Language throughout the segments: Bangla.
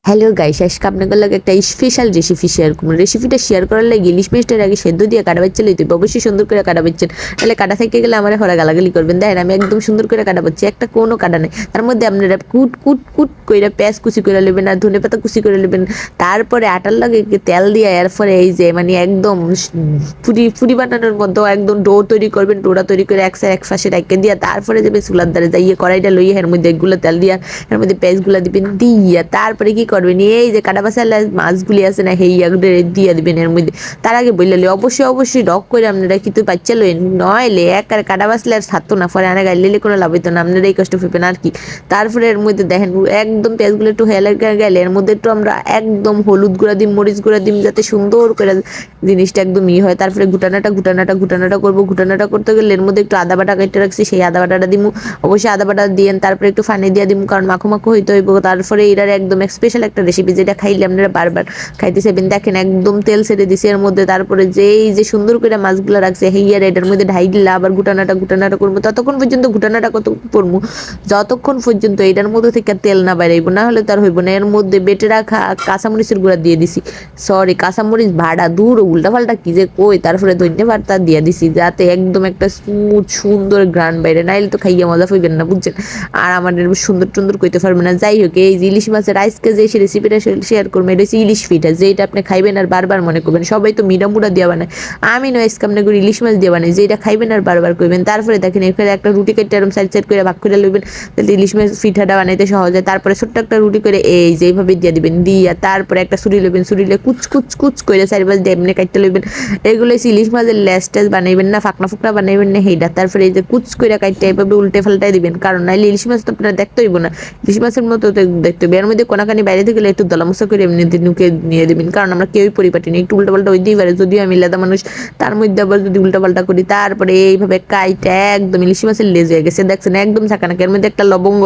হ্যালো গাইস, আজকে আপনাদের লাগে একটা স্পেশাল রেসিপি শেয়ার করবো। রেসিপিটা শেয়ার করার লাগে ইলিশ মাছটার আগে সেদ্ধ দিয়ে কাটা বাচ্চা লইতে হবে। অবশ্যই সুন্দর করে কাটা বাচ্চেন, তাহলে কাটা থেকে গেলে আমার হরা গালাগালি করবেন। দেখেন আমি একদম সুন্দর করে কাটা বাচ্ছি, একটা কোনো কাটা নেই। তার মধ্যে আপনারা কুট কুট কুট করে পেঁয়াজ কুচি করে নেবেন আর ধনে পাতা কুচি করে নেবেন। তারপরে আটার লাগে তেল দিয়ে এরপরে এই যে মানে একদম ফুরি ফুরি বানানোর মতো একদম ডো তৈরি করবেন। ডোটা তৈরি করে এক পাশে রেখে দিয়ে তারপরে যাবে চুলার দ্বারে যাইয়ে কড়াইটা লইয়ে এর মধ্যে এগুলো তেল দিয়া এর মধ্যে পেঁয়াজগুলো দিবেন দিয়া তারপরে কি করবেন, এই যে কাটা বাসালা মাছগুলি আছে না সেইগুলো দিয়ে দিবেন এর মধ্যে। তার আগে বললে অবশ্যই ডক করে আপনারা কিন্তু বাচ্চা লইন, নইলে এক আর কাটা বাসলে আর ছাড়তো না, পরে আনা গাইলে কোনো লাভ হইতো না, আপনারা এই কষ্ট পেবেন আর কি। তারপরে এর মধ্যে দেখেন একদম পেঁয়াজগুলো একটু হেলে গেলে এর মধ্যে একটু আমরা একদম হলুদ গুঁড়া দিম, মরিচ গুঁড়া দিম, যাতে সুন্দর করে জিনিসটা একদম হয়। তারপরে ঘুটানাটা করবো। ঘুটানাটা করতে গেলে এর মধ্যে একটু আদা বাটা কেটে রাখছি, সেই আদা বাটাটা দিমু। অবশ্যই আদা বাটা দিয়েন, তারপরে একটু পানি দিয়ে দিমু, কারণ মাখো মাখো হইতে হইব। তারপরে এটার একদম স্পেশাল একটা রেসিপি, যেটা খাইলে আপনারা বারবার খাইতে চাইবেন। দেখেন একদম তেল ছেড়ে দিছি এর মধ্যে। তারপরে যেই যে সুন্দর করে মাছগুলো রাখছে হেইয়ার এটার মধ্যে ঢাই দিলে আবার ঘুটানাটা করবো। ততক্ষণ পর্যন্ত ঘুটানাটা কত করবো, যতক্ষণ পর্যন্ত এটার মধ্যে থেকে তেল না বাইরাইব, না হলে তার হইব না। এর মধ্যে বেটে রাখা কাঁচামরিচের গুঁড়া দিয়ে দিছি, সরি কাঁচামরিচ ভাড়া দূর উল্টাপাল্টা কি যে কই। তারপরে ধন্যে ভাতটা দিয়ে দিছি, যাতে একদম একটা স্মুথ সুন্দর গ্রান বাইরে, নাইলে তো খাইয়া মজা পাইবেন না, বুঝছেন। আর আমাদের সুন্দর টুন্দর কইতে পারবে না। যাই হোক, এই যে ইলিশ মাছের আজকে যে রেসিপিটা শেয়ার করবো, এটা হচ্ছে ইলিশ ফিটা, যেটা আপনি খাইবেন আর বারবার মনে করবেন। সবাই তো মিডা মুড়া দিয়ে বানায়, আমি নয় আজকে আপনাকে ইলিশ মাছ দিয়ে বানাই, যেটা খাইবেন আর বারবার করবেন। তারপরে দেখেন এখানে একটা রুটি কেটে এরকম সাইড করে ভাগ করে লইবেন, তাহলে ইলিশ মাছ পিঠাটা বানাইতে সহজ হয়। তারপরে ছোট্ট একটা রুটি করে এই যে এইভাবে দিয়ে দিবেন, দিয়া তারপরে একটা ছুরি লইবেন, ছুরিলে কুচ করে চারিপাশ দিয়ে এমনি কাটতে লইবেন। এগুলো ইলিশ মাছের লেস টেস বানাইবেন না, ফাঁকনা ফুকনা বানাইবেন না সেইটা। তারপরে এই যে কুচ করে কাটতে এইভাবে উল্টে ফাল্টাই দিবেন, কারণ নাইলে ইলিশ মাছ তো আপনারা দেখতে হইব না, ইলিশ মাছের মতো দেখতে হবে। এর মধ্যে কোনাকানি বাইরে থেকে গেলে একটু দলামসা করে এমনি নুকে নিয়ে দেবেন, কারণ আমরা কেউই পরিপাটি নেই, একটু উল্টাপাল্টা হইতেই পারে, যদিও আমি লেদা মানুষ, তার মধ্যে আবার যদি উল্টাপাল্টা করি। তারপরে এইভাবে কাইটা একদম ইলিশ মাছের লেজ হয়ে গেছে, দেখছেন একদম ছাকানাকে। এর মধ্যে একটা লবঙ্গ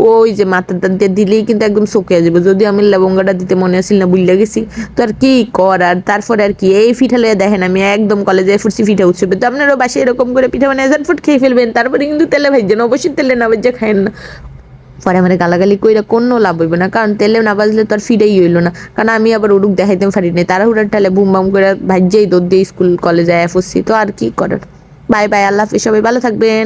ওই যে মাথাটা দিয়ে দিলেই কিন্তু একদম শুকিয়ে যাবে, যদিও আমি লবঙ্গটা দিতে মনে আসছিল না, বুঝলে গেছি। তো আর কি করার, তারপরে আর কি এই পিঠা লইয়া দেখেন আমি একদম কলেজে ফুটছি পিঠা উৎসবে। তো আপনারও বাসায় এরকম করে পিঠা বানিয়ে ফুট খেয়ে ফেলবেন, তারপরে কিন্তু তেলে ভাজছেন, অবশ্যই তেলে না ভেজে খায়েন না। পরে আমার গালাগালি কইরা কোনো লাভ হইবে না, কারণ তেলে না বাজলে তো আর ফিরেই হইলো না। কারণ আমি আবার উড়ুক দেখাইতে পারি নাই, তাড়াহুড়ার ঠালে বুম বাম করে ভাজ্যেই দৌড় দিয়ে স্কুল কলেজে ফুসছি। তো আর কি করার। বাই বাই, আল্লাহ হাফিজ, সবাই ভালো থাকবেন।